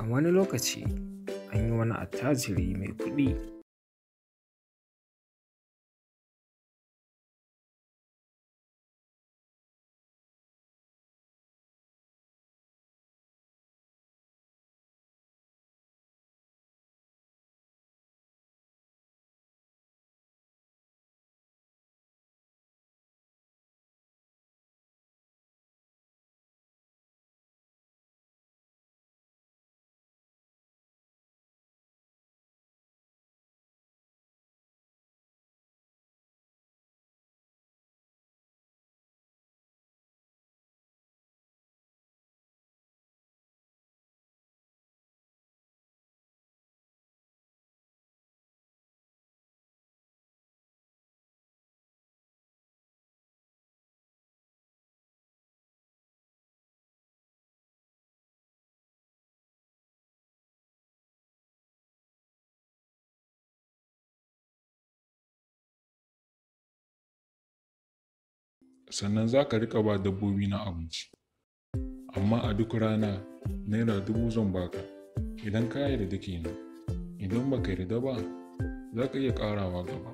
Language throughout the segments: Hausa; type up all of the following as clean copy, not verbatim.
wani lokaci an yi wani attajiri mai kuɗi. Sannan za ka riƙa ba dabbobi na abinci. Amma a duk rana naira 1000 zan baka idan ka yarda kenan. Idan baka yarda ba za ka iya ƙarawa gaba.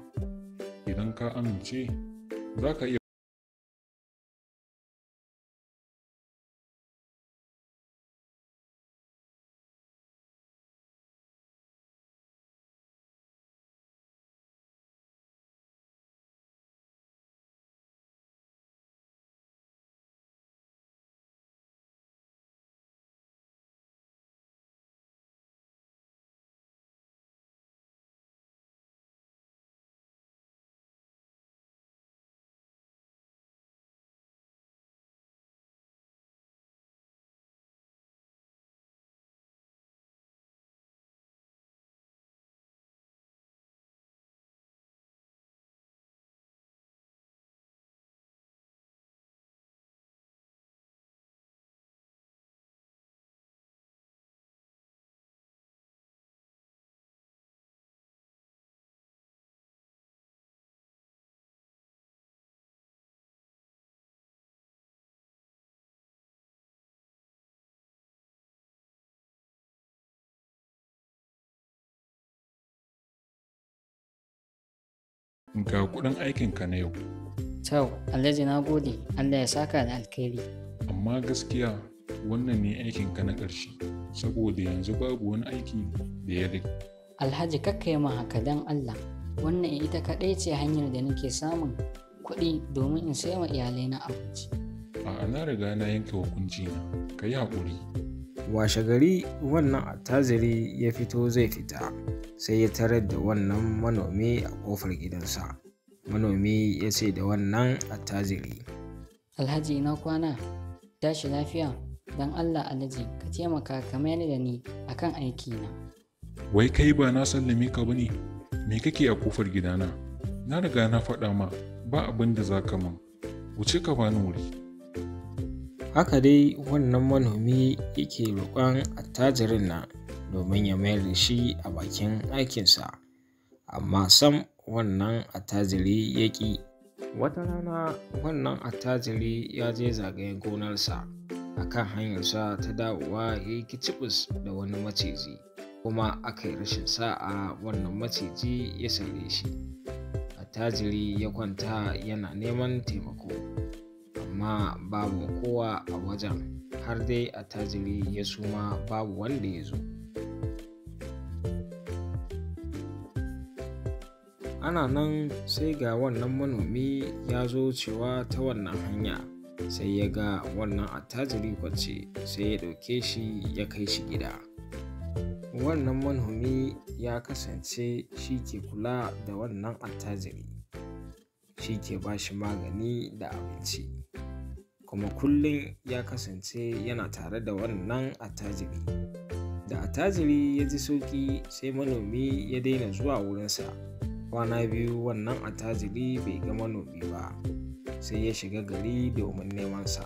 Idan ka amince za ka iya ga kuɗin aikinka na yau. Tau, Alhaji na gode, Allah ya saka da alkhairi. Amma gaskiya wannan ne aikinka na ƙarshe, saboda yanzu babu wani aiki da ya rage. Alhaji kakka yi min haka don Allah, wannan ita kaɗai ce hanyar da nake samun kuɗi domin in sai wa iyalaina abinci. A'a, na riga na yanke hukunci na, ka yi haƙuri. Washe gari wannan attajiri ya fito zai fita, sai ya tarar da wannan manomi a ƙofar gidansa. Manomi ya ce da wannan attajiri, Alhaji ina kwana, tashi lafiya, don Allah Alhaji ka taimaka ka mayar da ni akan aikina. Wai kai ba na sallame ka bane? Me kake a kofar gidana? Na riga na faɗa ma ba abin da za ka min. Wuce ka bani wuri. haka dai wannan manomi yake roƙon attajirin nan domin ya mayar da shi a bakin aikinsa, amma sam wannan attajiri ya ƙi. Wata rana wannan attajiri ya je zagayen gonarsa, a kan hanyarsa ta dawowa ya yi kicibis da wani maciji, kuma aka yi rashin sa'a wannan maciji ya sare shi. Attajiri ya kwanta yana neman taimako, amma babu kowa a wajen, har dai attajiri ya suma babu wanda ya zo. Ana nan sai ga wannan manomi ya zo cewa ta wannan hanya, sai ya ga wannan attajiri kwance, sai ya ɗauke shi ya kai shi gida. Wannan manomi ya kasance shi ke kula da wannan attajiri, shi ke ba shi magani da abinci, kuma kullum ya kasance yana tare da wannan attajiri. Da attajiri ya ji sauƙi sai manomi ya daina zuwa wurinsa. Kwana biyu wannan attajiri bai ga manomi ba, sai ya shiga gari domin nemansa,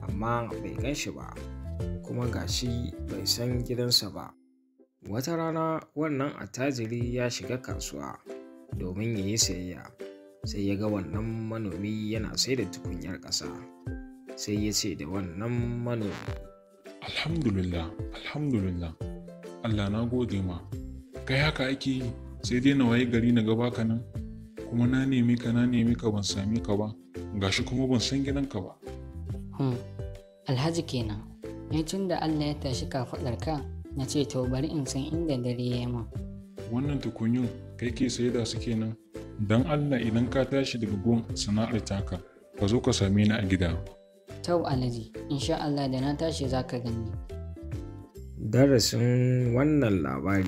amma bai gan shi ba, kuma gashi bai san gidansa ba. Wata rana wannan attajiri ya shiga kasuwa domin ya yi sayayya, sai ya ga wannan manomi yana sai da tukunyar ƙasa, sai ya ce da wannan manomi, Alhamdulillah, alhamdulillah, Allah na gode ma. Kai haka ake yi, sai dai na waye gari na gaba ka nan, kuma na nemi ka ban same ka ba, gashi kuma ban san gidanka ba. Alhaji kenan, tun da Allah ya tashi kafaɗarka na ce to bari in san inda dare ya yi min. Wannan tukunyun kai ke saida su kenan, don Allah idan ka tashi daga gun sana'ar taka, ka zo ka same ni a gida. Tau Alhaji, insha Allah da na tashi za ka gani. Darasin wannan labari: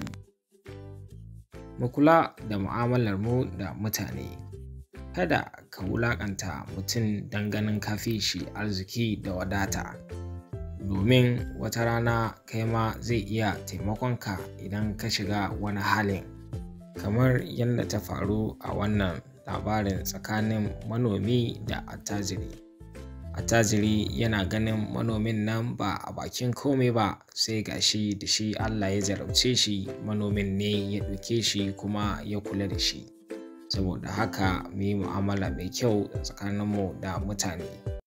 mu kula da mu'amalar mu da mutane. Kada ka wulaƙanta mutum don ganin ka fi shi arziki da wadata, domin wata rana kai ma zai iya taimakonka idan ka shiga wani halin, kamar yadda ta faru a wannan labarin tsakanin manomi da attajiri. Attajiri yana ganin manomin nan ba a bakin komai ba, sai gashi da shi Allah ya jarabce shi, manomin ne ya ɗauke shi kuma ya kula da shi. Saboda haka mu yi mu'amala mai kyau tsakaninmu da mutane.